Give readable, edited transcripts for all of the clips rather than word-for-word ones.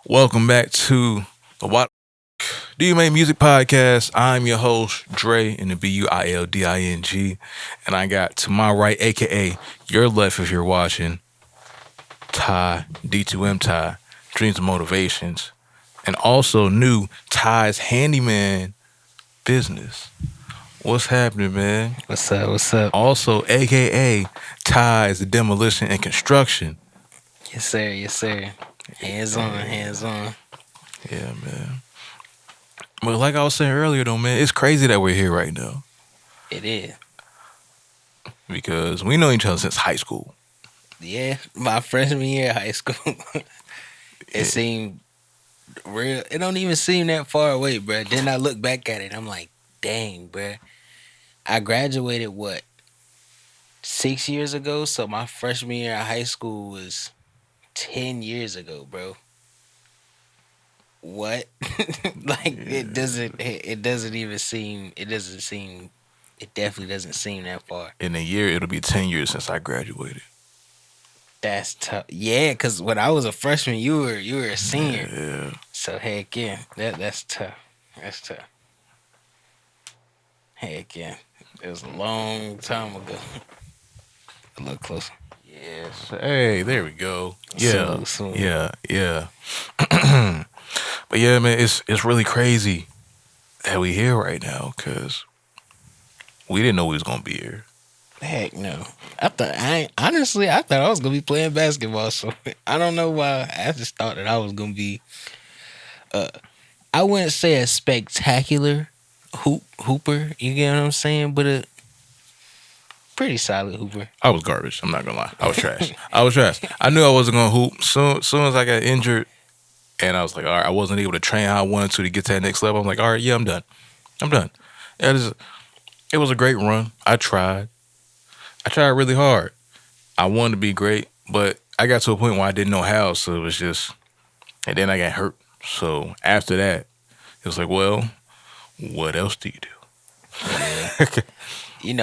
Welcome back to the What Do You Make Music Podcast. I'm your host, Dre, in the BUILDING. And I got to my right, aka your left if you're watching, Ty, D2M Ty, Dreams and Motivations. And also new Ty's Handyman Business. What's happening, man? What's up? What's up? Also, aka Ty's Demolition and Construction. Yes, sir. Yes, sir. Hands on. Hands on. Yeah, man. But like I was saying earlier, though, man, it's crazy that we're here right now It is. because we know each other since high school. Yeah, my freshman year of high school. Yeah, It seemed real. It don't even seem that far away, bruh. Then I look back at it. I'm like, dang, bruh. I graduated what 6 years ago. So my freshman year of high school was 10 years ago, bro. What? Like it yeah. doesn't. It doesn't even seem. It doesn't seem. It definitely doesn't seem that far. In a year, it'll be 10 years since I graduated. That's tough. Yeah, cause when I was a freshman, you were a senior. Yeah. So heck yeah, that's tough. That's tough. Heck yeah, it was a long time ago. A little closer. Yes. Hey, there we go. Yeah. Soon, soon. Yeah. But yeah, man, it's really crazy that we here right now because we didn't know we was gonna be here. Heck no. I thought I was gonna be playing basketball. So I don't know why. I just thought that I was gonna be. Uh, I wouldn't say a spectacular hooper. You get what I'm saying? But a pretty solid hooper. I was garbage. I'm not gonna lie. I was trash. I was trash. I knew I wasn't gonna hoop. Soon as I got injured, and I was like, all right, I wasn't able to train how I wanted to get to that next level. I'm like, all right, yeah, I'm done. I'm done. It was a great run. I tried. I tried really hard. I wanted to be great, but I got to a point where I didn't know how. So it was just, and then I got hurt. So after that, it was like, well, what else do you Yeah. do?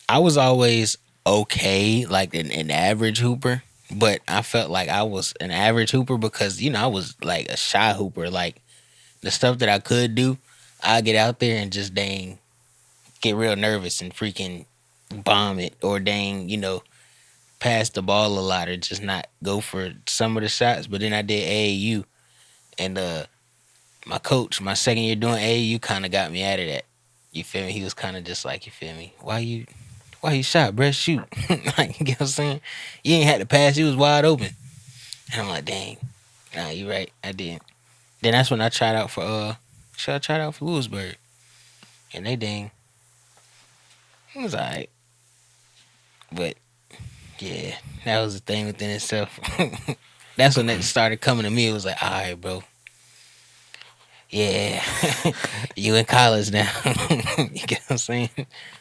I was always okay, like an average hooper, but I felt like I was an average hooper because I was like a shy hooper. Like the stuff that I could do, I get out there and just dang get real nervous and freaking bomb it, or dang pass the ball a lot, or just not go for some of the shots. But then I did AAU, and my coach, my second year doing AAU, kind of got me out of that. You feel me? He was kind of just like, you feel me? Why you shot, bruh? Shoot. Like, you get what I'm saying? You ain't had to pass. You was wide open. And I'm like, dang. Nah, you right. I did. Then that's when I tried out for Lewisburg. And they dang. It was alright. But yeah, that was the thing within itself. That's when it started coming to me. It was like, alright, bro. Yeah. You in college now. You get what I'm saying?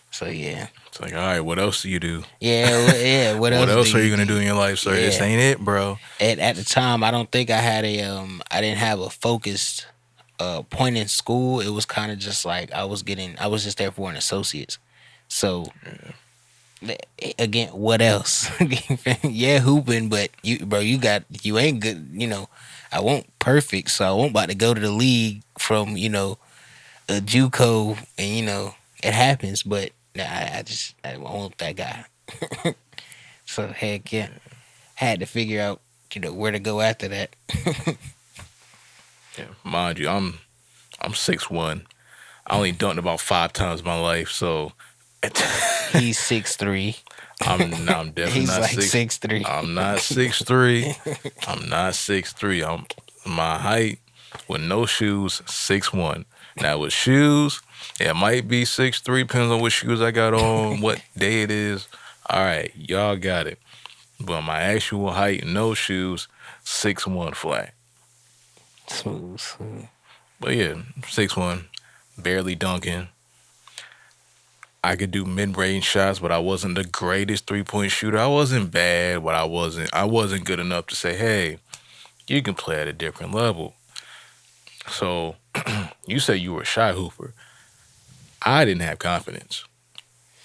So yeah. It's like, all right, what else do you do? Yeah, what What else do else are you you gonna do? do in your life, sir? This Yeah. ain't it, bro. At the time, I don't think I had I didn't have a focused point in school. It was kind of just like I was just there for an associate's. So again, what else? Yeah, hooping, but you ain't good. I won't perfect, so I won't about to go to the league from a JUCO, and it happens. But nah, I won't that guy. So heck yeah, had to figure out where to go after that. Yeah, mind you, I'm 6'1". I only dunked about 5 times in my life, so He's 6'3". I'm definitely He's not like six. 6'3". I'm not 6'3". I'm not 6'3". I'm my height with no shoes 6'1". Now with shoes, it might be 6'3". Depends on what shoes I got on, what day it is. All right, y'all got it. But my actual height, no shoes, 6'1" flat. Smooth, smooth. But yeah, 6'1", barely dunking. I could do mid-range shots, but I wasn't the greatest three-point shooter. I wasn't bad, but I wasn't good enough to say, hey, you can play at a different level. So you say you were a shy hooper. I didn't have confidence.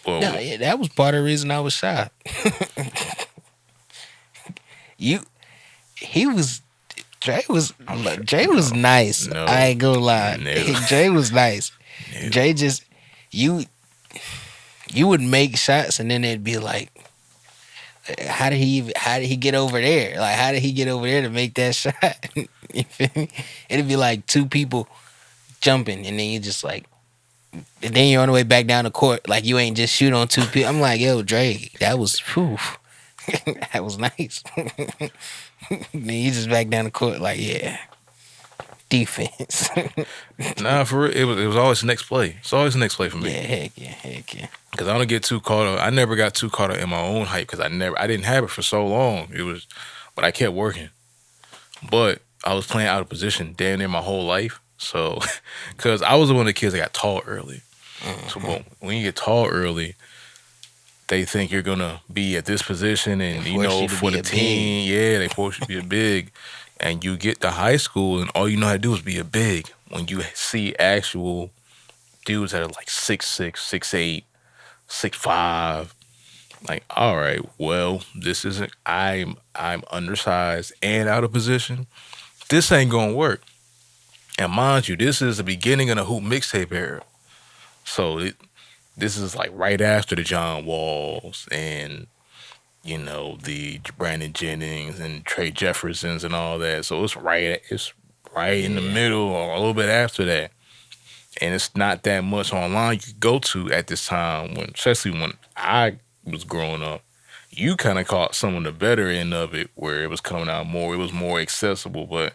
No, Well, yeah, that was part of the reason I was shy. you, he was. Dre was I'm look, sure. Dre was No, nice. I no, ain't gonna lie. no, Dre was nice. no. Dre just you you would make shots and then it'd be like, how did he get over there? Like how did he get over there to make that shot? You feel me? It'd be like two people jumping and then you just like and then you're on the way back down the court like you ain't just shoot on two people. I'm like, yo, Dre, that was whew. That was nice. Then you just back down the court like, yeah, defense. Nah, for real, it was always the next play. It's always the next play for Yeah, me. heck yeah. Because I don't get too caught up. I never got too caught up in my own hype because I didn't have it for so long. But I kept working. But I was playing out of position damn near my whole life. So, because I was one of the kids that got tall early. So, Mhm. boom, when you get tall early, they think you're gonna be at this position, They and force you to for be the a big. team, yeah, they force you to be a big. And you get to high school, and all you know how to do is be a big. When you see actual dudes that are like 6'6", 6'8", 6'5", like, all right, well, this isn't. I'm undersized and out of position. This ain't gonna work. And mind you, this is the beginning of the hoop mixtape era. So this is like right after the John Walls and the Brandon Jennings and Trey Jeffersons and all that. So it's right in the Yeah, middle or a little bit after that. And it's not that much online you could go to at this time when, especially when I was growing up. You kind of caught some of the better end of it where it was coming out more. It was more accessible, but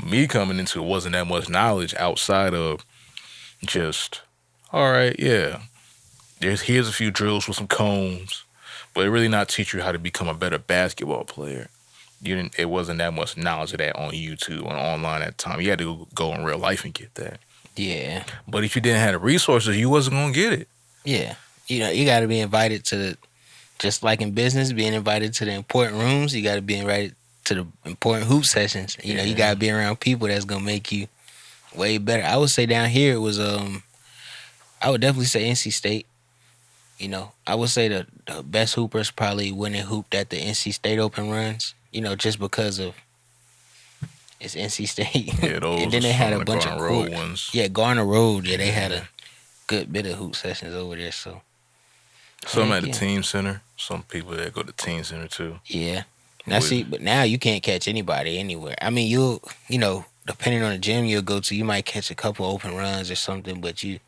me coming into it wasn't that much knowledge outside of just, all right, yeah, here's a few drills with some cones, but it really not teach you how to become a better basketball player. You didn't. It wasn't that much knowledge of that on YouTube or online at the time. You had to go in real life and get that. yeah, But if you didn't have the resources, you wasn't gonna get it. yeah. You got to be invited to just like in business, being invited to the important rooms. You got to be invited to the important hoop sessions. You got Yeah, to be around people that's gonna make you way better. I would say down here it was I would definitely say NC State. I would say the best hoopers probably went and hooped at the NC State Open runs. Just because of it's NC State, yeah, and those are then they had some a of the bunch of Garden Road court. ones. Yeah, Garner Road. Yeah, they had Yeah. a good bit of hoop sessions over there. So Some heck at the yeah, team center. Some people that go to team center too. yeah. Now With see, but now you can't catch anybody anywhere. I mean, depending on the gym you'll go to, you might catch a couple open runs or something, but you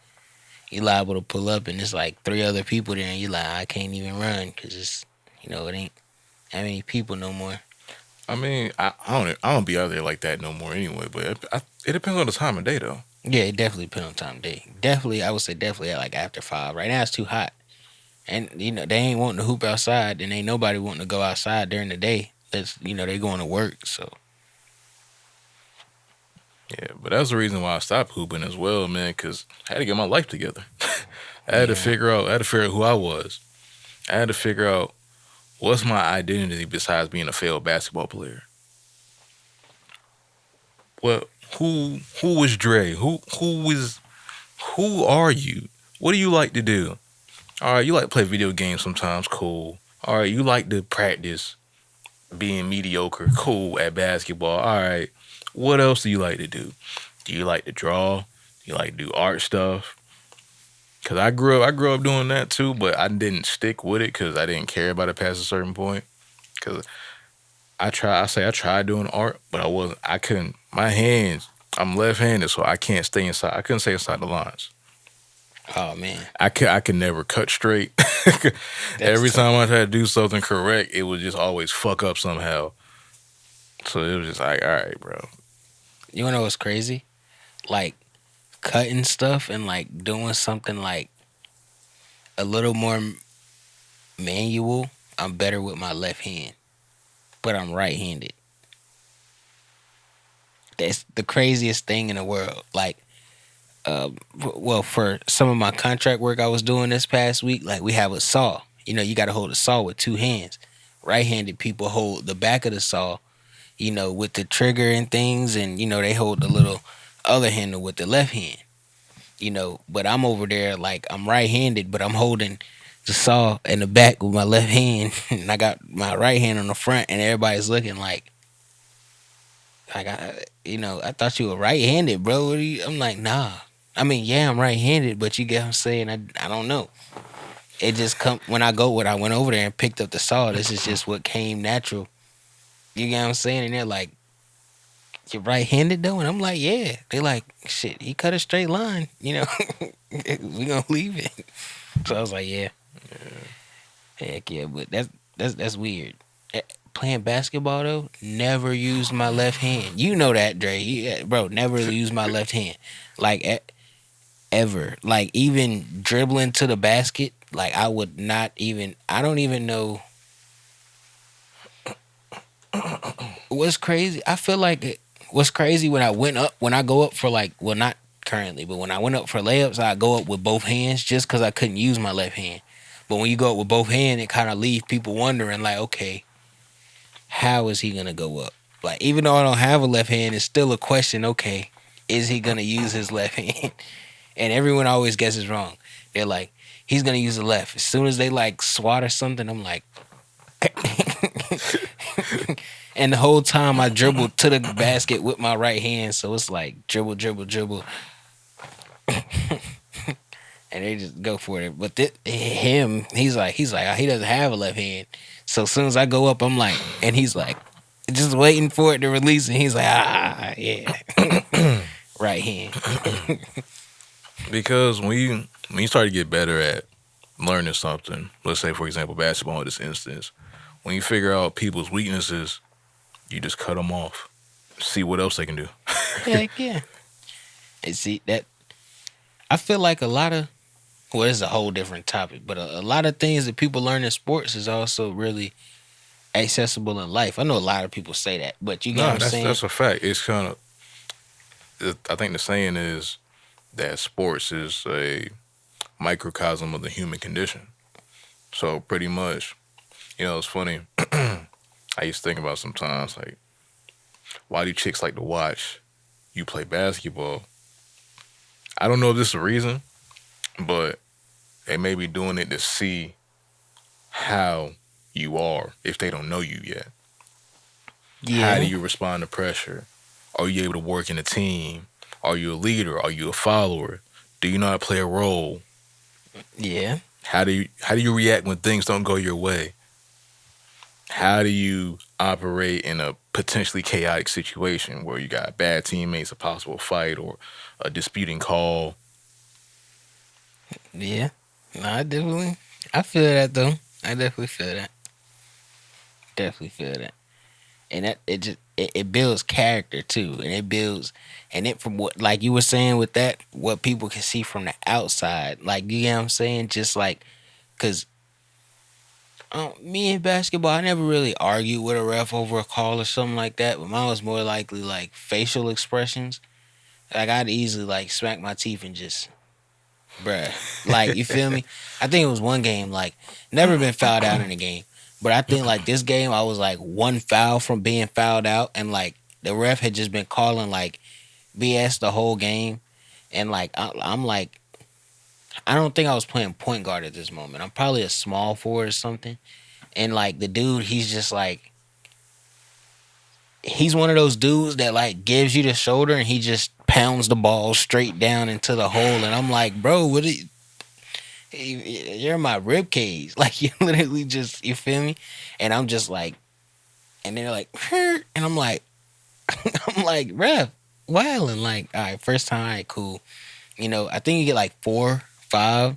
liable to pull up and it's like three other people there, and you like I can't even run because it ain't that many people no more. I mean, I don't be out there like that no more anyway. But it depends on the time of day though. Yeah, it definitely depends on time of day. Definitely, I would say definitely at like after 5. Right now it's too hot. And they ain't wanting to hoop outside, and ain't nobody wanting to go outside during the day. That's they going to work. So Yeah, but that's the reason why I stopped hooping as well, man. Because I had to get my life together. yeah, I had to figure out who I was. I had to figure out what's my identity besides being a failed basketball player. Well, who is Dre? Who are you? What do you like to do? All right, you like to play video games sometimes, cool. All right, you like to practice being mediocre, cool at basketball. All right, what else do you like to do? Do you like to draw? Do you like to do art stuff? Cause I grew up doing that too, but I didn't stick with it because I didn't care about it past a certain point. Cause I tried doing art, but I couldn't. My hands, I'm left-handed, so I can't stay inside. I couldn't stay inside the lines. oh man, I could never cut straight. that's Every tough. time I tried to do something correct, it would just always fuck up somehow. So it was just like, all right, bro. You wanna know what's crazy? Like cutting stuff and like doing something like a little more manual. I'm better with my left hand, but I'm right-handed. That's the craziest thing in the world. Like well, for some of my contract work I was doing this past week, like we have a saw. You got to hold a saw with two hands. Right-handed people hold the back of the saw, with the trigger and things, and they hold the little other handle with the left hand. But I'm over there like I'm right-handed, but I'm holding the saw in the back with my left hand, and I got my right hand on the front, and everybody's looking like, Like I thought you were right-handed, bro. I'm like, nah. I mean, yeah, I'm right-handed, but you get what I'm saying. I don't know. It just come when I went over there and picked up the saw. This is just what came natural. You get what I'm saying? And they're like, you're right-handed though, and I'm like, yeah. They like, shit. He cut a straight line. We gonna leave it. So I was like, yeah, heck yeah. But that's weird. Playing basketball though, never used my left hand. You know that, Dre. Bro, never used my left hand. Like ever. Like even dribbling to the basket, like I would not even. I don't even know what's crazy. I feel like what's crazy when I go up for like, well, not currently, but when I went up for layups, I go up with both hands just because I couldn't use my left hand. But when you go up with both hands, it kind of leaves people wondering, like, okay, how is he gonna go up? Like, even though I don't have a left hand, it's still a question. Okay, is he gonna use his left hand? And everyone always guesses wrong. They're like, he's gonna use the left. As soon as they like swat or something, I'm like, and the whole time I dribbled to the basket with my right hand, so it's like dribble, dribble, dribble, and they just go for it. But he's like, he doesn't have a left hand. So as soon as I go up, I'm like, and he's like, just waiting for it to release, and he's like, yeah, right hand. Because when you start to get better at learning something, let's say for example basketball in this instance, when you figure out people's weaknesses, you just cut them off, see what else they can do. Heck yeah. And see that I feel like a lot of well, it's a whole different topic, but a lot of things that people learn in sports is also really accessible in life. I know a lot of people say that, but you get what No, I'm that's saying? that's a fact. It's kind of, I think the saying is that sports is a microcosm of the human condition. So pretty much, it's funny. I used to think about sometimes like, why do chicks like to watch you play basketball? I don't know if this is a reason, but they may be doing it to see how you are if they don't know you yet. How do Yeah. you respond to pressure? Are you able to work in a team? Are you a leader? Are you a follower? Do you know how to play a role? Yeah. How do you react when things don't go your way? How do you operate in a potentially chaotic situation where you got bad teammates, a possible fight, or a disputing call? Yeah. No, I feel that though. I definitely feel that. Definitely feel that. And that it builds character too. And it builds and it from what like you were saying with that, what people can see from the outside. Like you know what I'm saying? Just like cause me in basketball, I never really argued with a ref over a call or something like that. But mine was more likely like facial expressions. Like I'd easily like smack my teeth and just, bruh, like you feel me? I think it was one game like never been fouled out in a game, but I think like this game I was like one foul from being fouled out, and like the ref had just been calling like BS the whole game, and like I'm like I don't think I was playing point guard at this moment. I'm probably a small forward or something. And like the dude, he's just like he's one of those dudes that like gives you the shoulder and he just pounds the ball straight down into the hole. And I'm like, bro, you're in my rib cage. Like you literally just you feel me? And I'm just like, and they're like, "Hurt," and I'm like, I'm like, ref, wilding. Like, all right, first time, all right, cool. I think you get like 4, 5.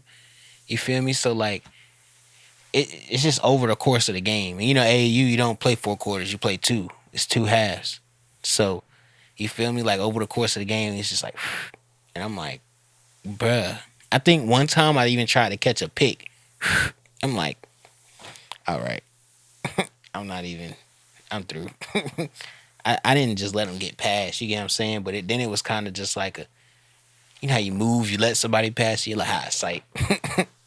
You feel me? So like, it's just over the course of the game. And AAU, you don't play 4 quarters, you play two. It's two halves. So you feel me? Like over the course of the game, it's just like, and I'm like, bruh. I think one time I even tried to catch a pick. I'm like, all right, I'm not even. I'm through. I didn't just let him get past. You get what I'm saying? But then it was kind of just like how you move, you let somebody pass you, like out of sight.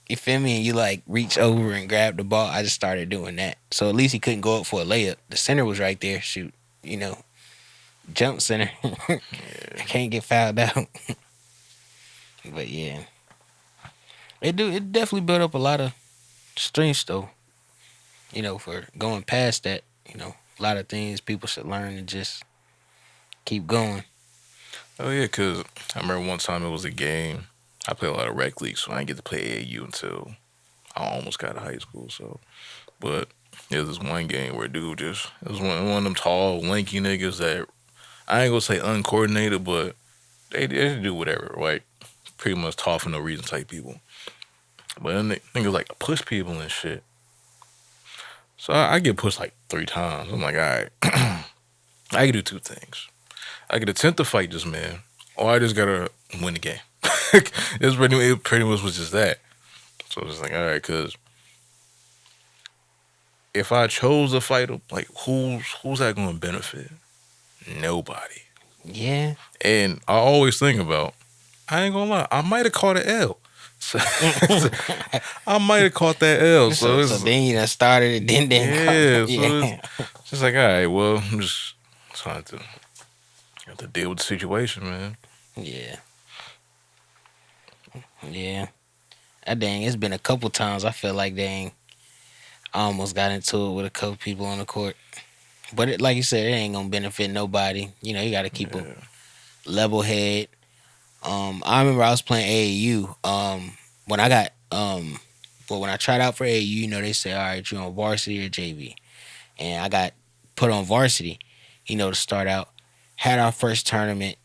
You feel me? And you like reach over and grab the ball. I just started doing that. So at least he couldn't go up for a layup. The center was right there. Shoot, jump center. I can't get fouled out. But yeah, it definitely built up a lot of strengths though. For going past that. A lot of things people should learn to just keep going. Oh yeah, cause I remember one time it was a game. I played a lot of rec leagues, so I didn't get to play AAU until I almost got to high school. So, but there was this one game where dude just it was one of them tall, lanky niggas that I ain't gonna say uncoordinated, but they just do whatever, right? Pretty much tall for no reason type people. But then they niggas like push people and shit. So I get pushed like 3 times. I'm like, all right, I can do two things. I could attempt to fight this man, or I just gotta win the game. It pretty much was just that. So it's like, all right, because if I chose to fight him, like who's that going to benefit? Nobody. Yeah. And I always think about, I ain't gonna lie, I might have caught an L. So, I might have caught that L. So So it's then you done started it, then yeah. So it's yeah. just like, all right, well, I'm just trying to have to deal with the situation, man. Yeah. Yeah. Dang, it's been a couple times I feel like dang I almost got into it with a couple people on the court. But like you said, it ain't gonna benefit nobody. You know, you gotta keep a Yeah. level head. I remember I was playing AAU. When I got well, when I tried out for AAU, you know, they say, all right, you on varsity or JV, and I got put on varsity. You know, to start out, had our first tournament.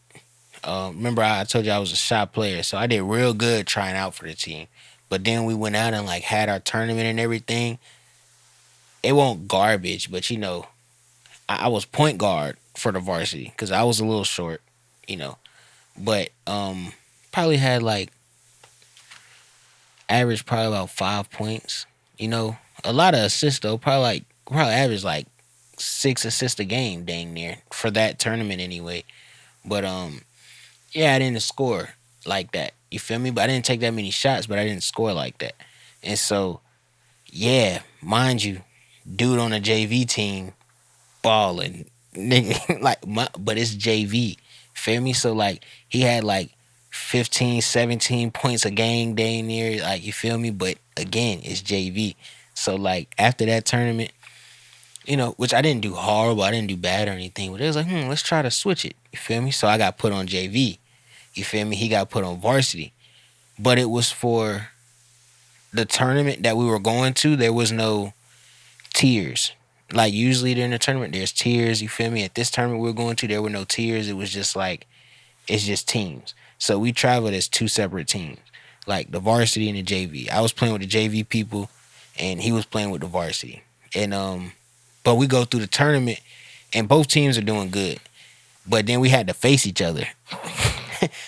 Remember, I told you I was a shot player, so I did real good trying out for the team. But then we went out and like had our tournament and everything. It won't garbage, but you know, I was point guard for the varsity because I was a little short, you know. But probably had like average probably about 5 points. You know, a lot of assists though. Probably average like 6 assists a game, dang near for that tournament anyway. But yeah, I didn't score like that. You feel me? But I didn't take that many shots, but I didn't score like that. And so yeah, mind you, dude on the JV team balling, nigga. But it's JV. Feel me? So like he had like 15, 17 points a game, dang near. Like you feel me? But again, it's JV. So like after that tournament, you know, which I didn't do horrible, I didn't do bad or anything. But it was like, let's try to switch it. You feel me? So I got put on JV. You feel me? He got put on varsity. But it was for the tournament that we were going to. There was no tiers. Like usually during the tournament, there's tiers. You feel me? At this tournament we were going to, there were no tiers. It was just like it's just teams. So we traveled as two separate teams, like the varsity and the JV. I was playing with the JV people, and he was playing with the varsity. And but we go through the tournament, and both teams are doing good. But then we had to face each other.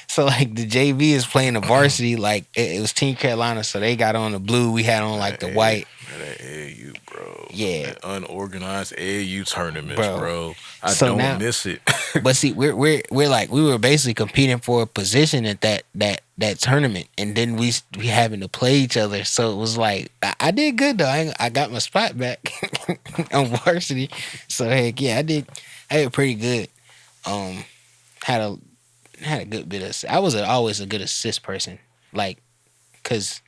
So like the JV is playing the varsity, like it was Team Carolina, so they got on the blue, we had on like the white. That AAU, bro. Yeah, That unorganized AAU tournaments, bro. bro. I So don't now, miss it. but see, we're like we were basically competing for a position at that tournament, and then we having to play each other. So it was like I did good though. I got my spot back on varsity. So heck yeah, I did pretty good. Um, had a had a good bit of. I was always a good assist person, like because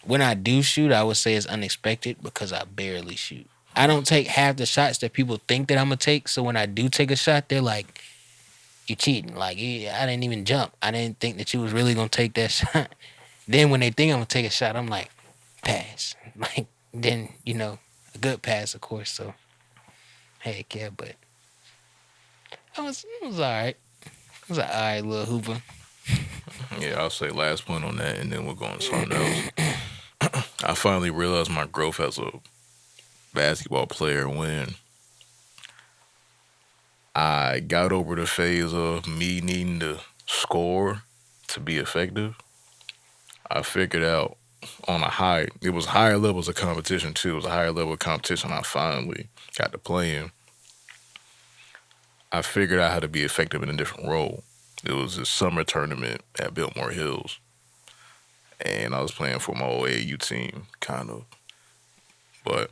when I do shoot, I would say it's unexpected because I barely shoot. I don't take half the shots that people think that I'm gonna take. So when I do take a shot, they're like, "You cheating?" Like, yeah, I didn't even jump. I didn't think that you was really gonna take that shot. Then when they think I'm gonna take a shot, I'm like, pass. Like then a good pass, of course. So heck yeah, but it was all right. It was an all right little hooper. Yeah, I'll say last point on that, and then we'll go on to something else. I finally realized my growth as a basketball player when I got over the phase of me needing to score to be effective. I figured out on a high, it was higher levels of competition too. It was a higher level of competition I finally got to play in. I figured out how to be effective in a different role. It was this summer tournament at Biltmore Hills, and I was playing for my old AAU team, kind of. But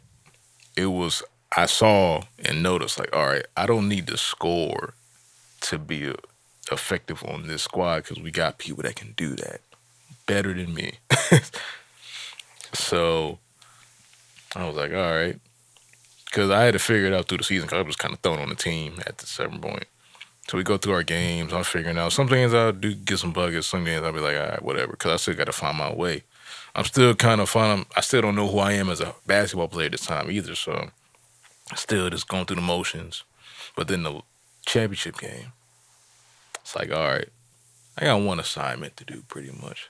it was, I saw and noticed, like, all right, I don't need to score to be effective on this squad because we got people that can do that better than me. So I was like, all right. Because I had to figure it out through the season because I was kind of thrown on the team at the certain point. So we go through our games. I'm figuring out some games I'll do get some buckets. Some games I'll be like, all right, whatever, because I still got to find my way. I'm still kind of finding. I still don't know who I am as a basketball player this time either. So still just going through the motions. But then the championship game, it's like, all right, I got one assignment to do pretty much.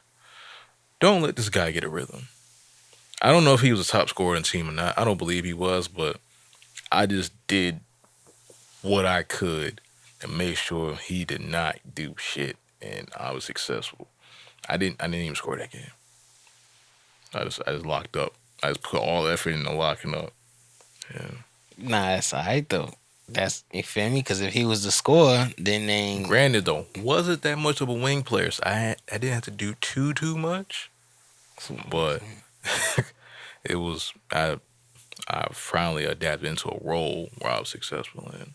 Don't let this guy get a rhythm. I don't know if he was a top scorer in the team or not. I don't believe he was, but I just did what I could to make sure he did not do shit, and I was successful. I didn't even score that game. I just locked up. I just put all effort into locking up. Yeah. Nah, that's alright though. That's you feel me? Because if he was the scorer, then they ain't. Granted, though, wasn't that much of a wing player, so I didn't have to do too much, but it was I finally adapted into a role where I was successful in.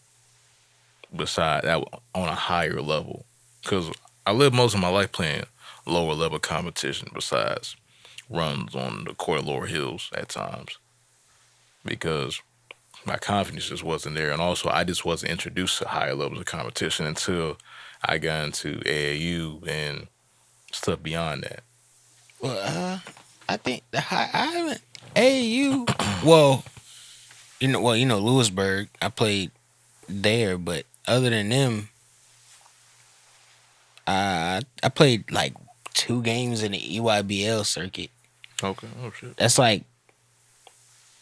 Besides that, on a higher level, because I lived most of my life playing lower level competition. Besides runs on the court of Lower Hills at times, because my confidence just wasn't there, and also I just wasn't introduced to higher levels of competition until I got into AAU and stuff beyond that. Well, I think I haven't AU. Well, Lewisburg. I played there, but other than them, I played like 2 games in the EYBL circuit. Okay. Oh shit. That's like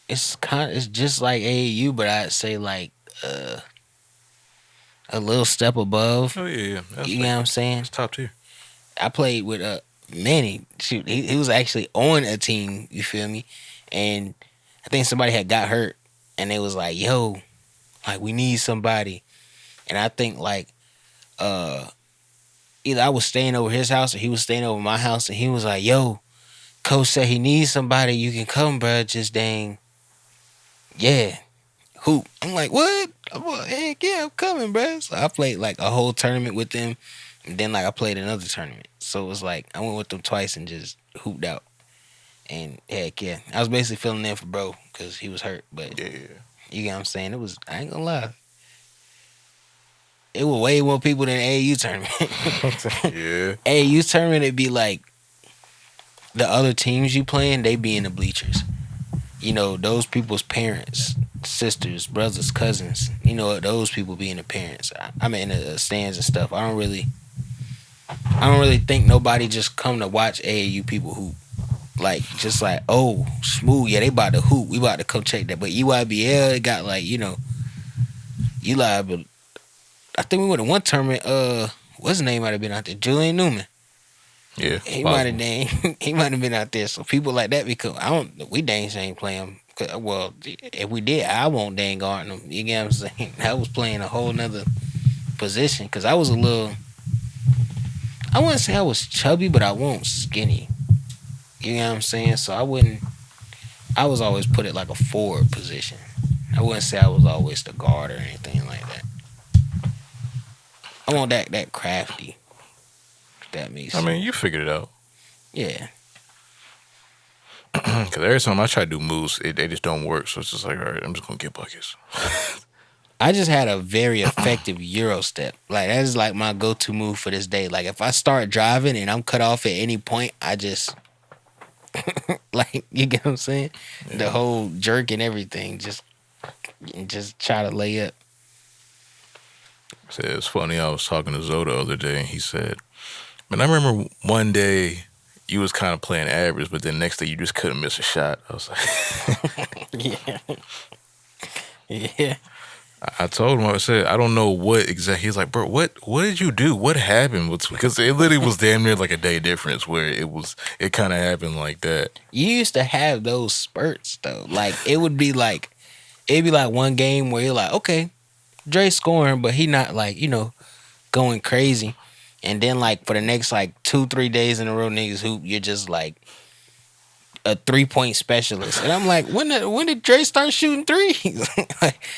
it's just like AAU, but I'd say like a little step above. Oh yeah, yeah. That's You know what I'm saying? It's top tier. I played with Manny. Shoot, he was actually on a team. You feel me? And I think somebody had got hurt, and they was like, "Yo, like we need somebody." And I think like either I was staying over his house or he was staying over my house, and he was like, "Yo, coach said he needs somebody. You can come, bro. Just dang, yeah, hoop." I'm like, "What?" I'm like, "Heck yeah, I'm coming, bro." So I played like a whole tournament with them, and then like I played another tournament. So it was like I went with them twice and just hooped out. And heck yeah, I was basically filling in for bro because he was hurt. But Yeah. you get what I'm saying? It was, I ain't gonna lie, it was way more people than AAU tournament. Yeah. AAU tournament, it'd be like the other teams you playing, they be in the bleachers. You know, those people's parents, sisters, brothers, cousins. You know, those people be in the parents. I'm in the stands and stuff. I don't really think nobody just come to watch AAU people hoop. Like, just like, oh, smooth, yeah, they about to hoop. We about to come check that. But EYBL, it got like, you liable. I think we went to one tournament. What's his name might have been out there? Julian Newman. Yeah. He might have he might have been out there. So people like that because we dang ain't playing. Well, if we did, I won't dang guard them. You get what I'm saying? I was playing a whole nother position because I was a little. I wouldn't say I was chubby, but I wasn't skinny. You know what I'm saying? So I was always put it like a forward position. I wouldn't say I was always the guard or anything like that. I want that crafty. If that makes sense. I mean, you figured it out. Yeah. Because every time I try to do moves, they just don't work. So it's just like, all right, I'm just gonna get buckets. I just had a very effective Euro step. Like that is like my go-to move for this day. Like if I start driving and I'm cut off at any point, I just like, you get what I'm saying? Yeah. The whole jerk and everything, just try to lay up. So it's funny. I was talking to Zoe the other day, and he said, "Man, I remember one day you was kind of playing average, but then next day you just couldn't miss a shot." I was like, "Yeah, yeah." I told him, I said, I don't know what exactly. He's like, "Bro, what did you do? What happened?" Because it literally was damn near like a day difference where it kind of happened like that. You used to have those spurts though. Like it'd be like one game where you're like, okay, Dre's scoring, but he not like, going crazy. And then like for the next like 2-3 days in a row, niggas hoop, you're just like a 3-point specialist. And I'm like, when did Dre start shooting threes?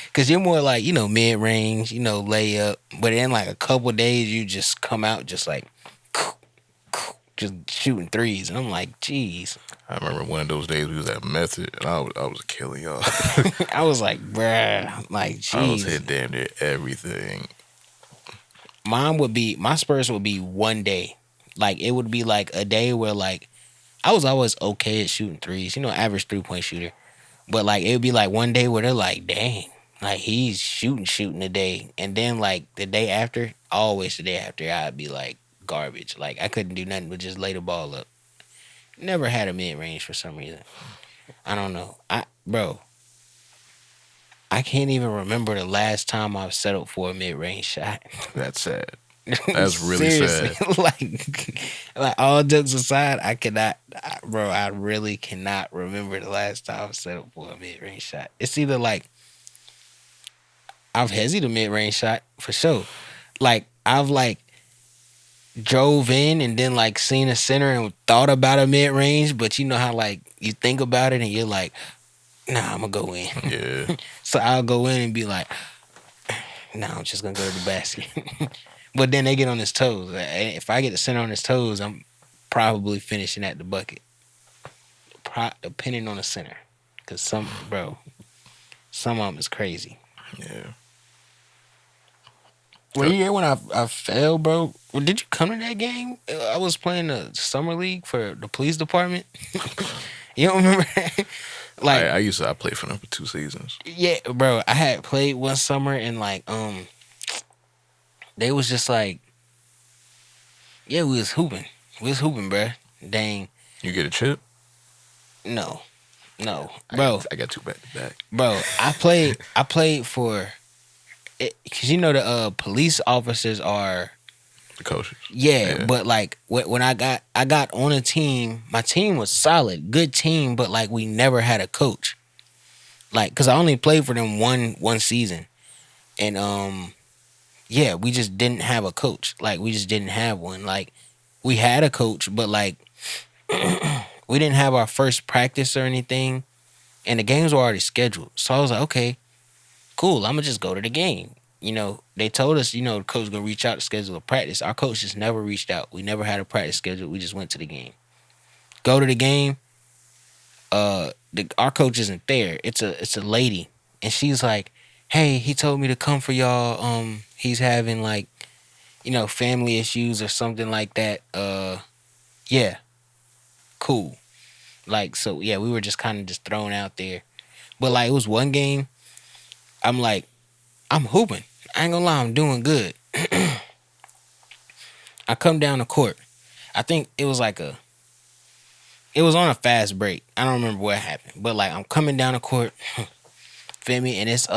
Because you're more like, mid range, layup. But in like a couple days, you just come out just like just shooting threes. And I'm like, geez. I remember one of those days we was at Method, and I was killing y'all. I was like, bruh, like, geez. I was hitting damn near everything. my spurts would be one day. Like it would be like a day where like I was always okay at shooting threes, average 3-point shooter. But like it would be like one day where they're like, dang, like he's shooting today. And then like the day after, always the day after, I'd be like garbage. Like I couldn't do nothing but just lay the ball up. Never had a mid range for some reason. I don't know. I can't even remember the last time I've settled for a mid range shot. That's sad. That's really Seriously. sad. like all jokes aside, I cannot, bro. I really cannot remember the last time I settled for a mid range shot. It's either like I've hesitated a mid range shot for sure. Like I've like drove in and then like seen a center and thought about a mid range, but you know how like you think about it and you're like, nah, I'm gonna go in. Yeah. So I'll go in and be like, nah, I'm just gonna go to the basket. But then they get on his toes. If I get the center on his toes, I'm probably finishing at the bucket. Depending on the center, cause some of them is crazy. Yeah. Were you here when I fell, bro? Did you come to that game? I was playing the summer league for the police department. You don't remember that? Like I played for them for 2 seasons. yeah, bro. I had played one summer and like they was just like, yeah, we was hooping, bro. Dang, You get a chip? no, bro, I got 2 back to back. bro. I played for it because the police officers are. The coaches. Yeah, but like when I got on a team, my team was solid, good team, but like we never had a coach. Like, cause I only played for them one season, and yeah, we just didn't have a coach. Like, we just didn't have one. Like, we had a coach, but like we didn't have our first practice or anything, and the games were already scheduled. So I was like, okay, cool, I'm gonna just go to the game. They told us, the coach gonna reach out to schedule a practice. Our coach just never reached out. We never had a practice schedule. We just went to the game. Go to the game. Our coach isn't there. It's a lady, and she's like, "Hey, he told me to come for y'all. He's having like, family issues or something like that. Yeah, cool. Like, so yeah, we were just kind of just thrown out there. But like, it was one game. I'm like, I'm hooping. I ain't gonna lie, I'm doing good. I come down the court. I think it was it was on a fast break. I don't remember what happened. But like I'm coming down the court, feel me? And it's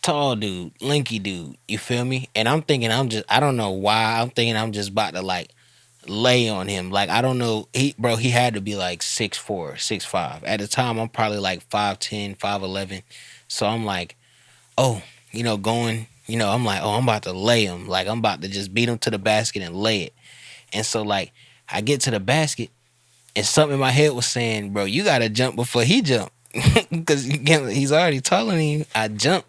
tall dude, lanky dude, you feel me? And I'm thinking I don't know why, I'm thinking I'm just about to like lay on him. Like I don't know, he had to be like 6'4", 6'5". At the time I'm probably like 5'10", 5'11". So I'm like, oh, going, I'm like, oh, I'm about to lay him. Like, I'm about to just beat him to the basket and lay it. And so, like, I get to the basket, and something in my head was saying, bro, you got to jump before he jump. Because he's already taller than you. I jump,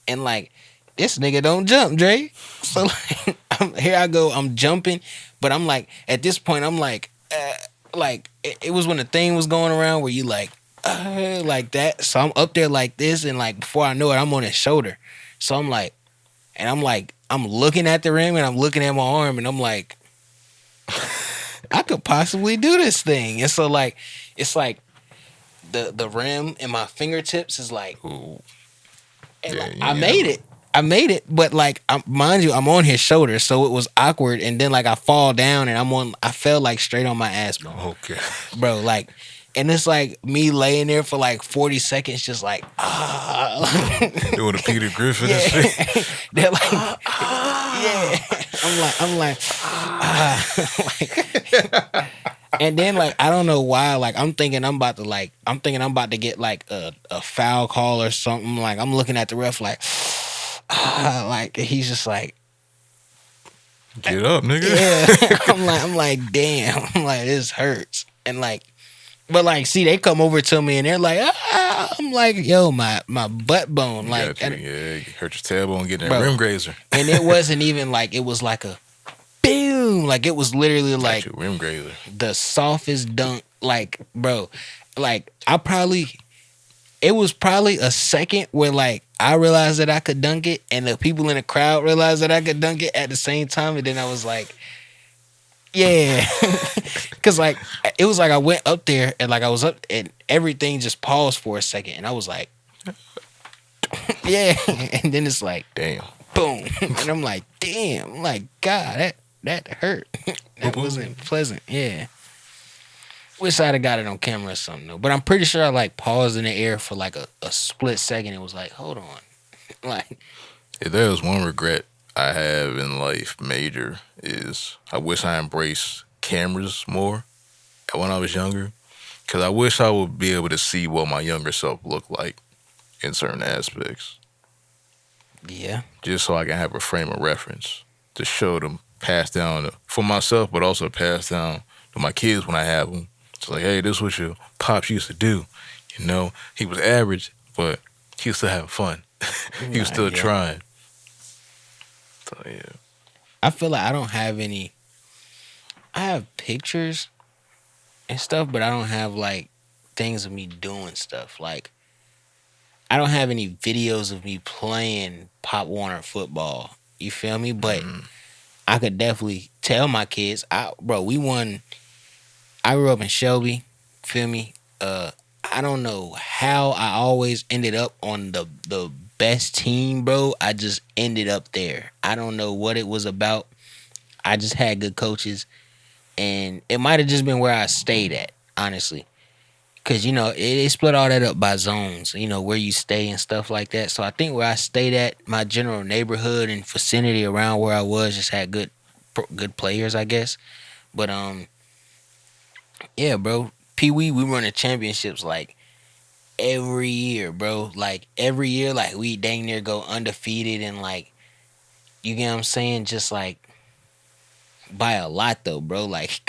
and, like, this nigga don't jump, Dre. So, like, here I go. I'm jumping, but I'm, like, at this point, I'm, like, it was when the thing was going around where you, like that. So I'm up there like this, and like before I know it, I'm on his shoulder. So I'm like, I'm looking at the rim and I'm looking at my arm, and I'm like, I could possibly do this thing. And so like, it's like the rim and my fingertips is like, Ooh. and Yeah, like, yeah. I made it, but like, mind you, I'm on his shoulder, so it was awkward. And then like I fall down and I fell like straight on my ass, bro. Okay. Bro, like. And it's like me laying there for like 40 seconds, just like, Doing a Peter Griffin yeah. and shit. They're like, yeah. I'm like, like, and then like, I don't know why, like, I'm thinking I'm about to get like a foul call or something. Like, I'm looking at the ref like, like, he's just like, get up, nigga. yeah. I'm like, damn. I'm like, this hurts. And like, but like, see, they come over to me and they're like, I'm like, yo, my butt bone, like, yeah, you hurt your tailbone getting that rim grazer. And it wasn't even like, it was like a boom, like it was literally like rim grazer, the softest dunk, like, bro, like it was probably a second where like I realized that I could dunk it, and the people in the crowd realized that I could dunk it at the same time, and then I was like, yeah, because like it was like I went up there and like I was up and everything just paused for a second, and I was like, yeah, and then it's like Damn. boom, and I'm like, damn, I'm like, God, that hurt. That wasn't pleasant. Yeah. Wish I'd have got it on camera or something though. But I'm pretty sure I like paused in the air for like a split second. It was like, hold on. Like, If there was one regret I have in life, major, is I wish I embraced cameras more when I was younger. Because I wish I would be able to see what my younger self looked like in certain aspects. yeah. Just so I can have a frame of reference to show them, pass down for myself, but also pass down to my kids when I have them. It's like, hey, this is what your pops used to do. You know, he was average, but he was still having fun. He was still Yeah. trying. So yeah. I feel like I don't have any. I have pictures and stuff, but I don't have like things of me doing stuff. Like, I don't have any videos of me playing Pop Warner football. You feel me? But I could definitely tell my kids, bro, we won. I grew up in Shelby. Feel me? I don't know how I always ended up on the best team, bro. I just ended up there. I don't know what it was about. I just had good coaches, and it might have just been where I stayed at, honestly. Cause it split all that up by zones, where you stay and stuff like that. So I think where I stayed at, my general neighborhood and vicinity around where I was just had good players, I guess. But yeah, bro, Pee Wee, we running championships like every year, bro. Like every year, like we dang near go undefeated and like you get what I'm saying, just like by a lot though, bro. Like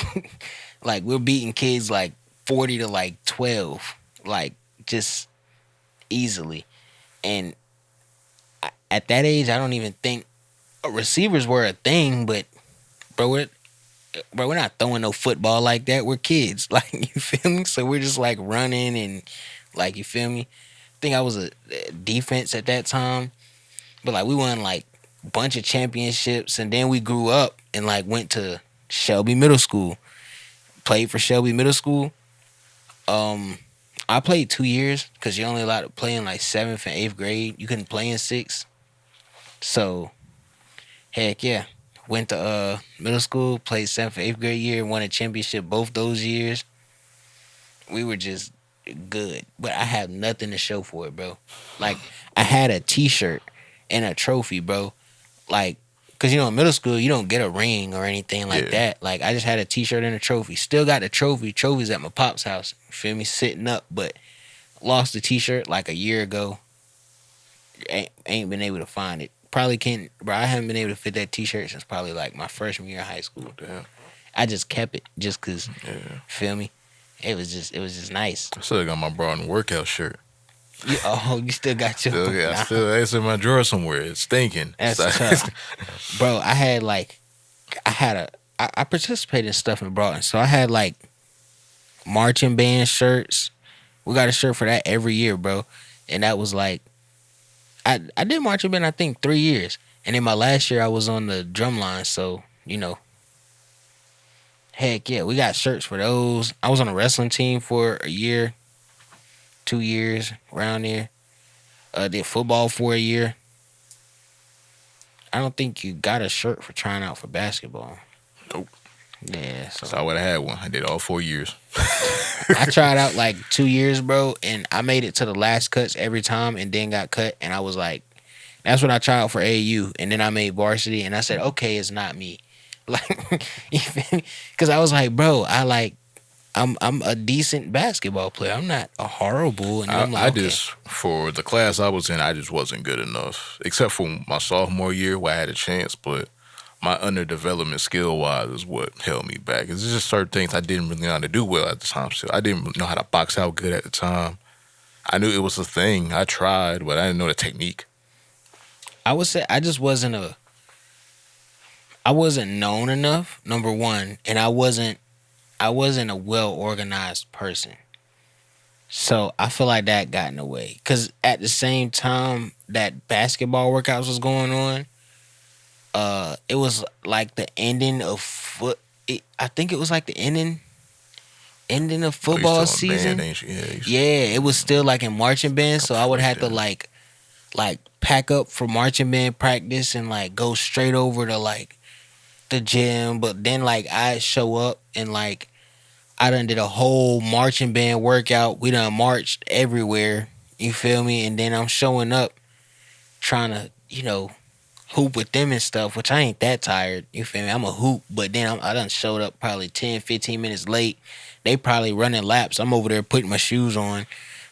like we're beating kids like 40 to like 12, like just easily. And at that age, I don't even think receivers were a thing. But bro, we're not throwing no football like that. We're kids, like you feel me. So we're just like running and like you feel me. I think I was a defense at that time, but like we won like a bunch of championships, and then we grew up and like went to Shelby Middle School, played for Shelby Middle School. I played 2 years because you're only allowed to play in like 7th and 8th grade. You couldn't play in 6th. So heck yeah. Went to middle school, played 7th and 8th grade year, won a championship both those years. We were just good. But I have nothing to show for it, bro. Like I had a t-shirt and a trophy, bro. Like, cause in middle school you don't get a ring or anything like that. Like I just had a t-shirt and a trophy. Still got the trophy. Trophy's at my pop's house. You feel me? Sitting up, but lost the t-shirt like a year ago. Ain't been able to find it. Probably can't, bro. I haven't been able to fit that t-shirt since probably like my freshman year of high school. Damn. I just kept it just cause. Feel me? It was just nice. I still got my Broad workout shirt. You still got your? It's in my drawer somewhere. It's stinking. That's tough. Bro, I participated in stuff in Broughton, so I had like marching band shirts. We got a shirt for that every year, bro, and that was like I did marching band I think 3 years, and in my last year I was on the drum line, so heck yeah, we got shirts for those. I was on a wrestling team for a year, 2 years around there. Did football for a year. I don't think you got a shirt for trying out for basketball. Nope. Yeah, so I would have had one. I did all 4 years. I tried out like 2 years, bro, and I made it to the last cuts every time and then got cut. And I was like, that's when I tried out for AAU. And then I made varsity and I said, okay, it's not me. Like, you feel me? Because I was like, bro, I'm a decent basketball player. I'm not a horrible. And I'm like, for the class I was in, I just wasn't good enough. Except for my sophomore year where I had a chance, but my underdevelopment skill-wise is what held me back. It's just certain things I didn't really know how to do well at the time. So I didn't know how to box out good at the time. I knew it was a thing. I tried, but I didn't know the technique. I would say I just wasn't known enough, number one, and I wasn't a well organized person. So I feel like that got in the way. Cause at the same time that basketball workouts was going on, it was like the ending of I think it was like the ending of Oh, you football still on band, season. ain't you? Yeah, Yeah, it was still like in marching band, I'm so I would fresh have to then. like pack up for marching band practice and like go straight over to like the gym. But then like I show up and like I done did a whole marching band workout. We done marched everywhere. You feel me? And then I'm showing up trying to, hoop with them and stuff, which I ain't that tired. You feel me? I'm a hoop, but then I done showed up probably 10, 15 minutes late. They probably running laps. I'm over there putting my shoes on.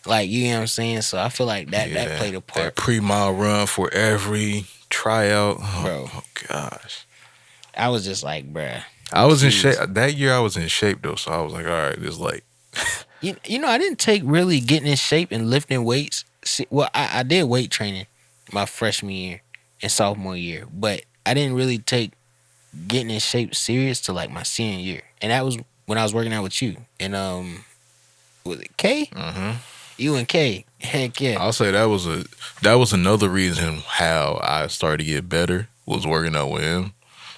Like, you know what I'm saying? So I feel like that Yeah, played a that part, pre-mile run for every tryout. Oh, bro. oh gosh. I was just like, bruh, I was in shape jeez. that year. I was in shape though, so I was like, all right, it's like, I didn't take really getting in shape and lifting weights. See, well, I did weight training my freshman year and sophomore year, but I didn't really take getting in shape serious to like my senior year, and that was when I was working out with you and was it K? hmm You and K, heck yeah, I'll say that was another reason how I started to get better was working out with him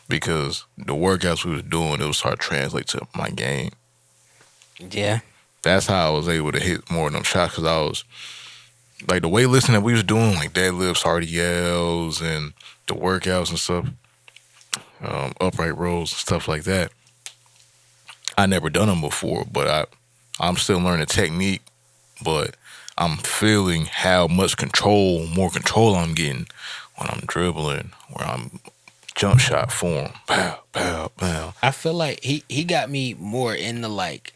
because the workouts we was doing it would start to translate to my game. yeah, That's how I was able to hit more of them shots because I was like the weightlifting that we was doing, like deadlifts, RDLs, and the workouts and stuff, upright rows, stuff like that. I never done them before, but I'm still learning technique. But I'm feeling how much more control I'm getting when I'm dribbling, where I'm jump shot form, pow, pow, pow. I feel like he got me more into like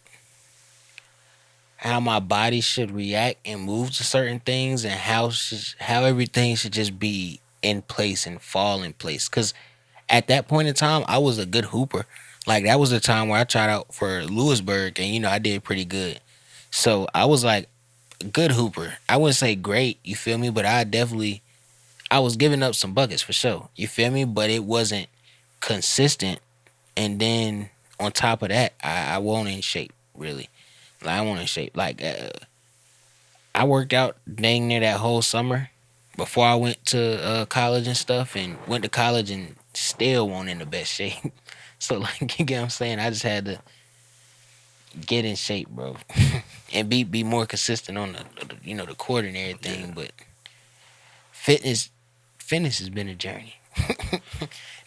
how my body should react and move to certain things and how everything should just be in place and fall in place. Cause at that point in time, I was a good hooper. Like that was the time where I tried out for Lewisburg, and I did pretty good. So I was like a good hooper. I wouldn't say great, you feel me, but I was giving up some buckets for sure. You feel me, but it wasn't consistent. And then on top of that, I wasn't in shape really. Like I wasn't in shape. Like I worked out dang near that whole summer before I went to college and stuff, and went to college and still wasn't in the best shape. So like you get what I'm saying, I just had to get in shape, bro, and be more consistent on the court and Yeah, everything. But fitness fitness has been a journey.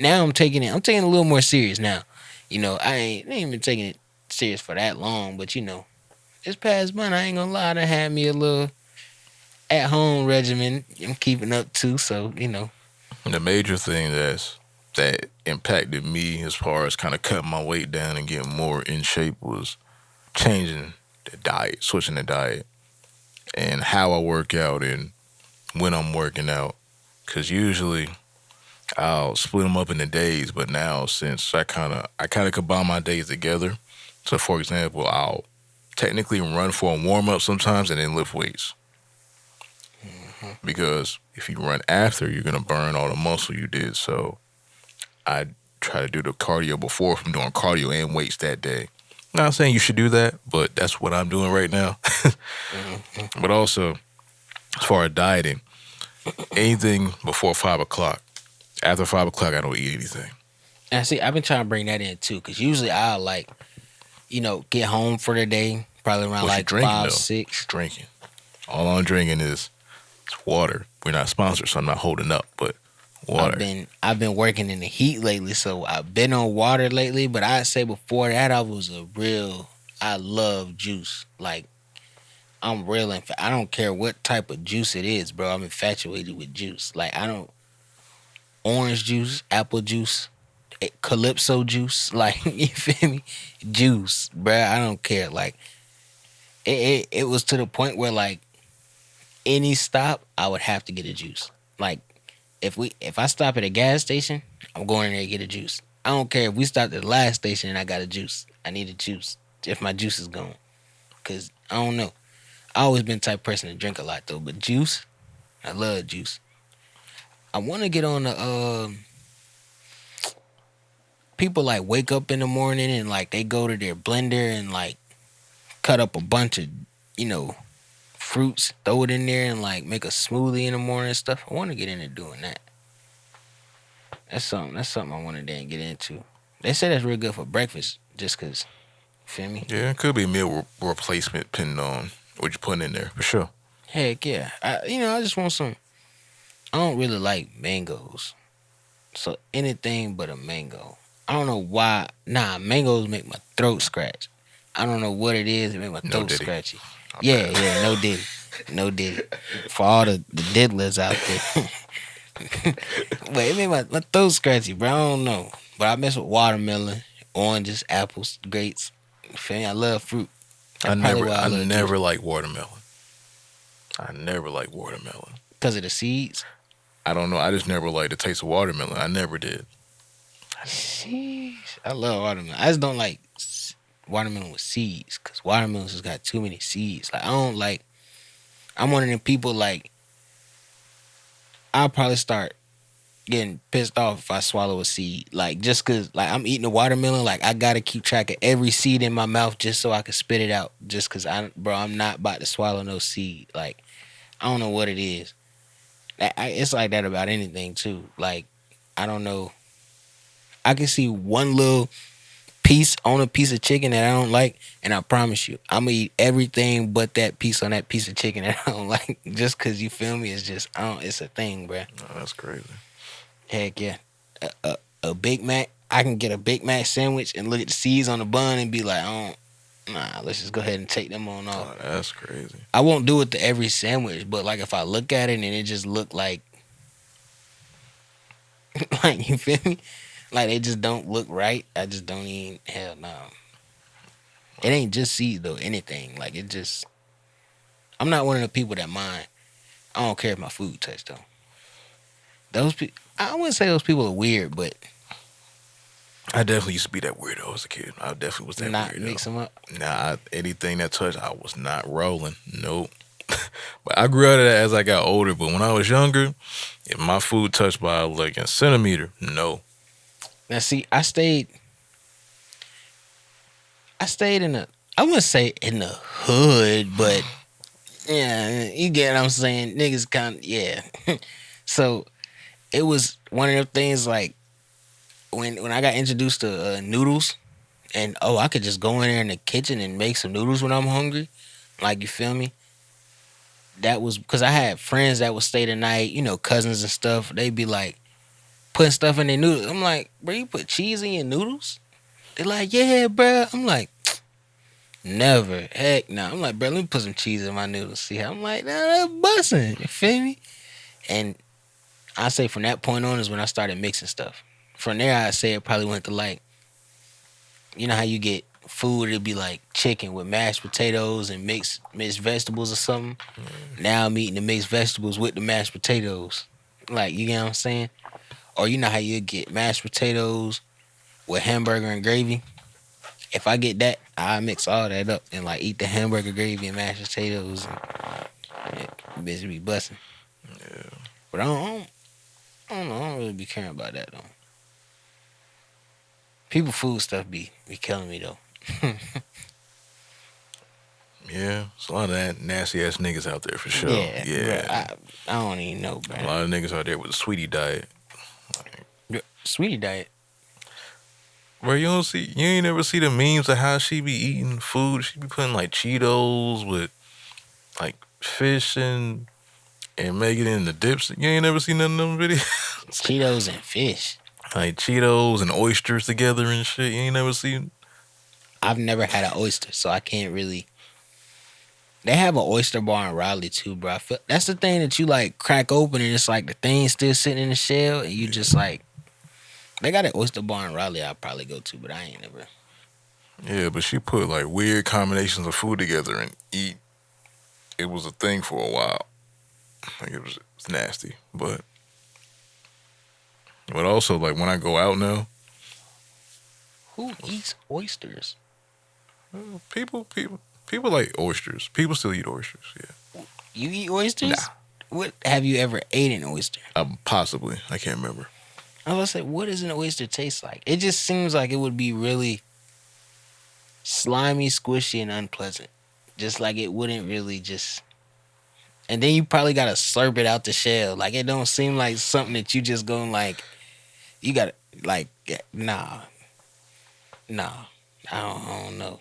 Now I'm taking it a little more serious now. I ain't been taking it serious for that long, but this past month I ain't gonna lie, I had me a little at home regimen I'm keeping up to. So the major thing that impacted me as far as kind of cutting my weight down and getting more in shape was changing the diet, switching the diet, and how I work out and when I'm working out. Cause usually I'll split them up into days, but now since I kind of combine my days together. So for example, I'll technically run for a warm up sometimes and then lift weights because if you run after, you're gonna burn all the muscle you did. So I try to do the cardio before if I'm doing cardio and weights that day. Not saying you should do that, but that's what I'm doing right now. mhm. But also, as far as dieting, anything before 5 o'clock. After 5 o'clock, I don't eat anything. And see, I've been trying to bring that in too, because usually I'll like get home for the day probably around What you like drinking five though? What you six. drinking? All I'm drinking is water. We're not sponsored, so I'm not holding up, but I've water. been I've been working in the heat lately, so I've been on water lately. But I'd say before that, I love juice. Like I'm real. I don't care what type of juice it is, bro. I'm infatuated with juice. Like I don't orange juice, apple juice, calypso juice. Like you feel me? Juice, bro. I don't care. Like it was to the point where like any stop, I would have to get a juice. Like if I stop at a gas station, I'm going in there to get a juice. I don't care if we stopped at the last station and I got a juice. I need a juice if my juice is gone. Cause I don't know. I always been the type of person to drink a lot though, but juice, I love juice. I want to get on the people like wake up in the morning and like they go to their blender and like cut up a bunch of you know fruits, throw it in there, and like make a smoothie in the morning and stuff. I want to get into doing that. That's something. That's something I want to then get into. They say that's real good for breakfast, just cause. Feel me? Yeah, it could be a meal replacement depending on what you're putting in there for sure. Heck yeah. I just want some. I don't really like mangoes, so anything but a mango. I don't know why. Nah, mangoes make my throat scratch. I don't know what it is. It make my No throat diddy. scratchy. My Yeah, bad. yeah, no diddy, no diddy. For all the diddlers out there. But it made my throat scratchy, bro. I don't know. But I mess with watermelon, oranges, apples, grapes. Feel me? I love fruit. That's probably why I I love juice. never like watermelon. I never like watermelon. Because of the seeds. I don't know. I just never liked the taste of watermelon. I never did. Sheesh. I love watermelon. I just don't like watermelon with seeds. Because watermelons just got too many seeds. Like, I don't like. I'm one of them people, like, I'll probably start getting pissed off if I swallow a seed. Like, just cause like I'm eating a watermelon, like I gotta keep track of every seed in my mouth just so I can spit it out. Just cause I'm not about to swallow no seed. Like, I don't know what it is. It's like that about anything too. Like, I don't know. I can see one little piece on a piece of chicken that I don't like, and I promise you, I'm gonna eat everything but that piece on that piece of chicken that I don't like. Just cause you feel me, it's just I don't. It's a thing, bruh. Oh, that's crazy. Heck yeah. A Big Mac, I can get a Big Mac sandwich and look at the seeds on the bun and be like, oh, nah, let's just go ahead and take them on off. Oh, that's crazy. I won't do it to every sandwich, but like if I look at it and it just look like, like you feel me? Like they just don't look right. I just don't even, hell no. It ain't just seeds though, anything. Like it just, I'm not one of the people that mind. I don't care if my food touch though. Those people, I wouldn't say those people are weird, but I definitely used to be that weirdo as a kid. I definitely was that not weirdo. mix them up. Nah, anything that touched, I was not rolling. Nope. But I grew out of that as I got older. But when I was younger, if my food touched by like a centimeter, no. Now see, I stayed in the, I wouldn't say in the hood, but yeah, you get what I'm saying. Niggas kind of, yeah. So it was one of them things like when I got introduced to noodles, and oh, I could just go in there in the kitchen and make some noodles when I'm hungry. Like, you feel me? That was because I had friends that would stay the night, cousins and stuff. They'd be like putting stuff in their noodles. I'm like, bro, you put cheese in your noodles? They're like, yeah, bro. I'm like, never. Heck no. I'm like, bro, let me put some cheese in my noodles. See how I'm like, nah, that's busting. You feel me? And I say from that point on is when I started mixing stuff. From there, I say it probably went to like, you know how you get food, it'd be like chicken with mashed potatoes and mixed vegetables or something. Now I'm eating the mixed vegetables with the mashed potatoes. Like, you get what I'm saying? Or you know how you get mashed potatoes with hamburger and gravy? If I get that, I mix all that up and like eat the hamburger gravy and mashed potatoes. And bitch be busting. Yeah. But I don't know. I don't really be caring about that though. People food stuff be killing me though. Yeah, it's a lot of that nasty ass niggas out there for sure. Yeah, bro. Yeah, I don't even know, bro. a lot of niggas out there with the sweetie diet. Sweetie diet. Bro, you ain't never see the memes of how she be eating food. She be putting like Cheetos with like fish and make it in the dips. You ain't never seen none of them videos. Cheetos and fish. Like Cheetos and oysters together and shit. You ain't never seen. I've never had an oyster, so I can't really. They have an oyster bar in Raleigh too, bro. I feel that's the thing that you like crack open and it's like the thing still sitting in the shell, and you just like. They got an oyster bar in Raleigh I'll probably go to, but I ain't never. Yeah, but she put like weird combinations of food together and eat. It was a thing for a while. Like it was nasty, but also like when I go out now, Who eats oysters? people like oysters. People still eat oysters. Yeah, You eat oysters? nah, What have you ever ate an oyster? possibly. I can't remember. I was gonna say, what does an oyster taste like? It just seems like it would be really slimy, squishy, and unpleasant. Just like it wouldn't really just. and then you probably gotta slurp it out the shell. Like it don't seem like something that you just going like. You gotta like nah, nah. I don't know.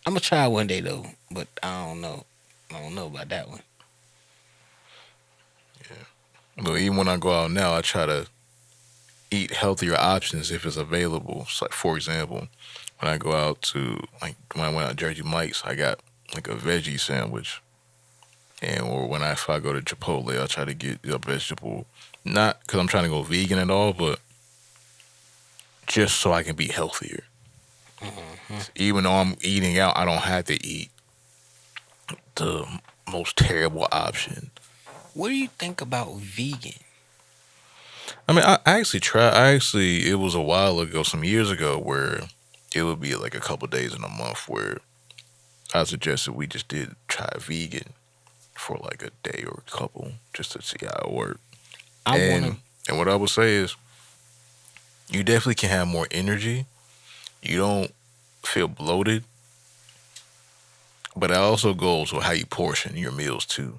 I'm gonna try one day though, but I don't know. I don't know about that one. But even when I go out now, I try to eat healthier options if it's available. So, like for example, when I go out to like when I went out to Jersey Mike's, I got like a veggie sandwich, and or when if I go to Chipotle, I try to get a vegetable. Not because I'm trying to go vegan at all, but just so I can be healthier. Hmm. Even though I'm eating out, I don't have to eat the most terrible option. What do you think about vegan? I mean, I actually tried. It was a while ago, some years ago, where it would be like a couple days in a month where I suggested we just did try vegan for like a day or a couple just to see how it worked. I And wanna. and what I would say is, you definitely can have more energy. You don't feel bloated, but it also goes with how you portion your meals too.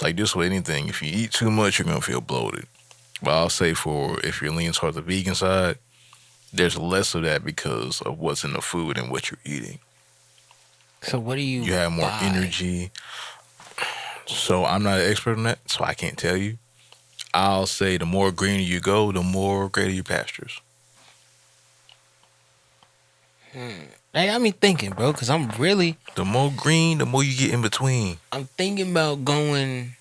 Like just with anything, if you eat too much, you're gonna feel bloated. But I'll say for if you're leaning towards the vegan side, there's less of that because of what's in the food and what you're eating. So what do you You have more buy? energy. So I'm not an expert on that, so I can't tell you. I'll say the more greener you go, the more greater your pastures. Hey, I mean thinking, bro, because The more green, the more you get in between. I'm thinking about going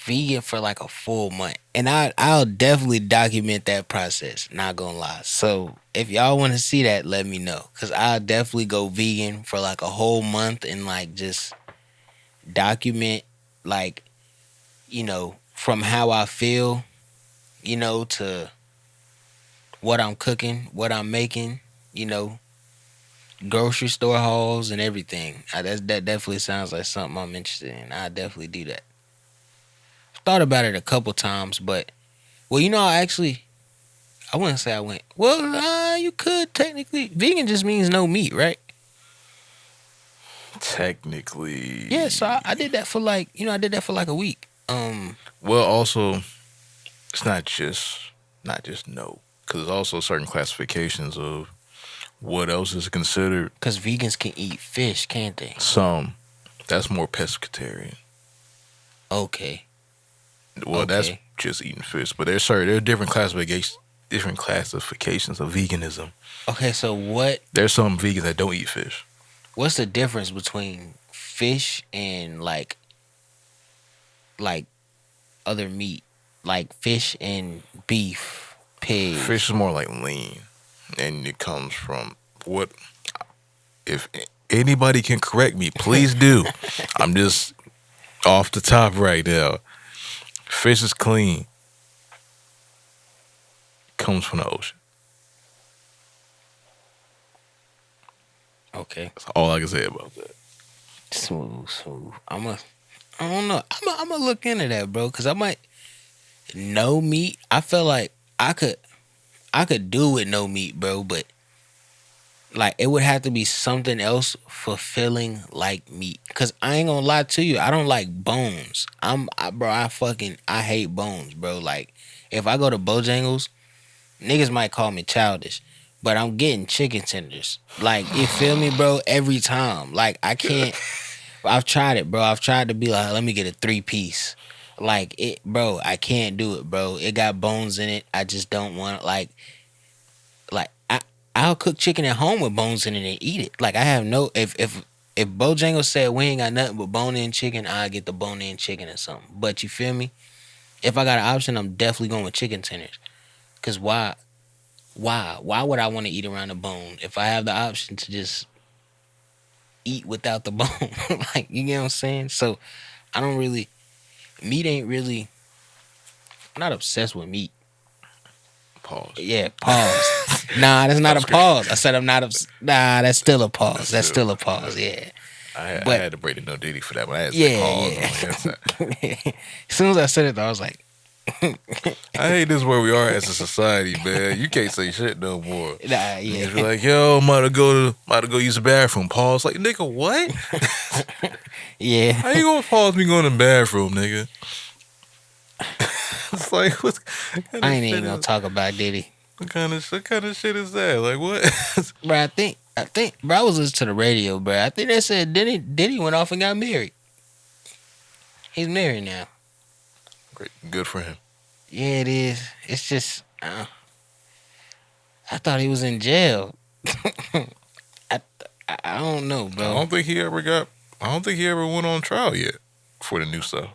vegan for like a full month, and I'll definitely document that process. Not gonna lie. So if y'all want to see that, let me know, cause I'll definitely go vegan for like a whole month and like just document like from how I feel, to what I'm cooking, what I'm making, you know, grocery store hauls and everything. That definitely sounds like something I'm interested in. I definitely do that. Thought about it a couple times, but well, I wouldn't say I went. Well, you could technically. Vegan just means no meat, right? Yeah. So Technically, I did that for like I did that for like a week. well, also it's not just no, because there's also certain classifications of what else is considered. Cause vegans can eat fish, can't they? Some that's more pescatarian. Okay. Well, that's Okay. just eating fish, but there are different classifications of veganism. Okay. So what? There's some vegans that don't eat fish. What's the difference between fish and like other meat, like fish and beef, Fish pigs? is more like lean, and it comes from what if anybody can correct me, please do. I'm just off the top right now. Fish is clean. Comes from the ocean. Okay. That's all I can say about that. Smooth, smooth. I don't know. I'm gonna look into that, bro, because I might no meat. I feel like I could do with no meat, bro, but like it would have to be something else fulfilling like meat. Cause I ain't gonna lie to you, I don't like bones. Bro, I hate bones, bro. Like if I go to Bojangles, niggas might call me childish, but I'm getting chicken tenders. Like you feel me, bro? Every time, like I can't. I've tried it, bro. I've tried to be like, let me get a 3-piece. Like it, bro. I can't do it, bro. It got bones in it. I just don't want like I'll cook chicken at home with bones in it and eat it. Like I have no if Bojangles said we ain't got nothing but bone in chicken, I get the bone in chicken or something. But you feel me? If I got an option, I'm definitely going with chicken tenders. Cause why would I want to eat around the bone if I have the option to just eat without the bone? Like you get what I'm saying? So I don't really meat ain't really. I'm not obsessed with meat. Pause. Yeah, pause. Nah, that's not That a was great. pause. I said I'm not. Nah, that's still a pause. That's That's still still a pause. that's, Yeah, I but had to break the no diddy for that, but I had to say yeah, pause. yeah. I'm like, As soon as I said it, though, I was like, I hate this where we are as a society, man. You can't say shit no more. nah, Niggas be yeah, like, yo, I'm about to go use the bathroom. Pause. Like, nigga, what? Yeah. How you gonna pause me going to the bathroom, nigga? It's like what kind I of ain't shit even gonna is talk about Diddy. what kind of shit is that? Like what? Bro, bro, I was listening to the radio, bro. I think they said Diddy went off and got married. He's married now. Great, good for him. Yeah, it is. It's just, I thought he was in jail. I, I don't know, I bro. don't think he ever got. I don't think he ever went on trial yet for the new stuff.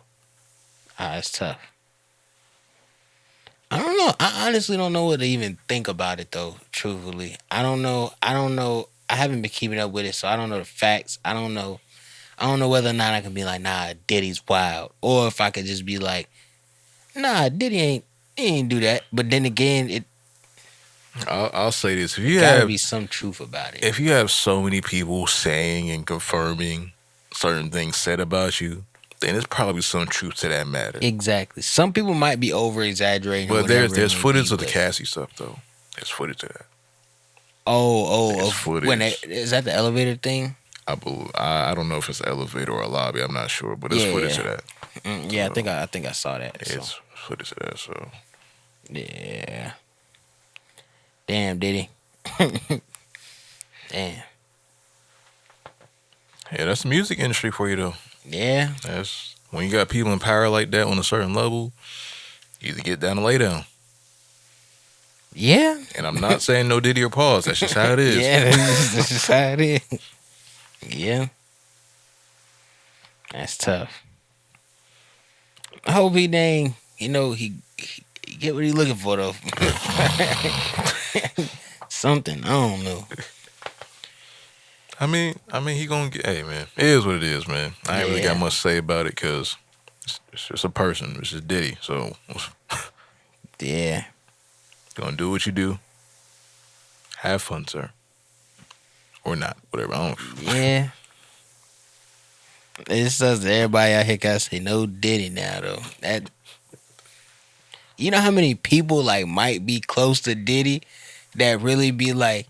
It's tough. I don't know. I honestly don't know what to even think about it though. Truthfully, I don't know. I don't know. I haven't been keeping up with it, so I don't know the facts. I don't know. I don't know whether or not I can be like, nah, Diddy's wild, or if I could just be like, nah, Diddy ain't. He ain't do that. But then again, it I'll say this: if you gotta have be some truth about it. if you have so many people saying and confirming certain things said about you, then there's probably some truth to that matter. Exactly. Some people might be over exaggerating. But whatever there's it may footage be, of the but- Cassie stuff though. There's footage of that. Oh, There's when footage. is that the elevator thing? I don't know if it's an elevator or a lobby. I'm not sure, but there's footage of that. Yeah, I think I saw that. So. It's footage of that. So Yeah. Damn, Diddy. Damn. yeah, that's the music industry for you though. Yeah. That's when you got people in power like that on a certain level. You either get down or lay down. Yeah. And I'm not saying no Diddy or pause. That's just how it is. Yeah, that's just how it is. Yeah. That's tough. I hope he dang, he get what he looking for though. Something. I don't know. I mean, he gonna get. Hey, man, it is what it is, man. I ain't really got Yeah. much to say about it because it's just a person. It's just Diddy. So Yeah. gonna do what you do. Have fun, sir, or not, whatever. I don't. Yeah. It says everybody out here gotta say no Diddy now though. That you know how many people like might be close to Diddy that really be like,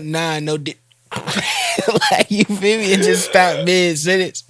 nah, no Diddy. Like you feel me? And just stop mid sentence.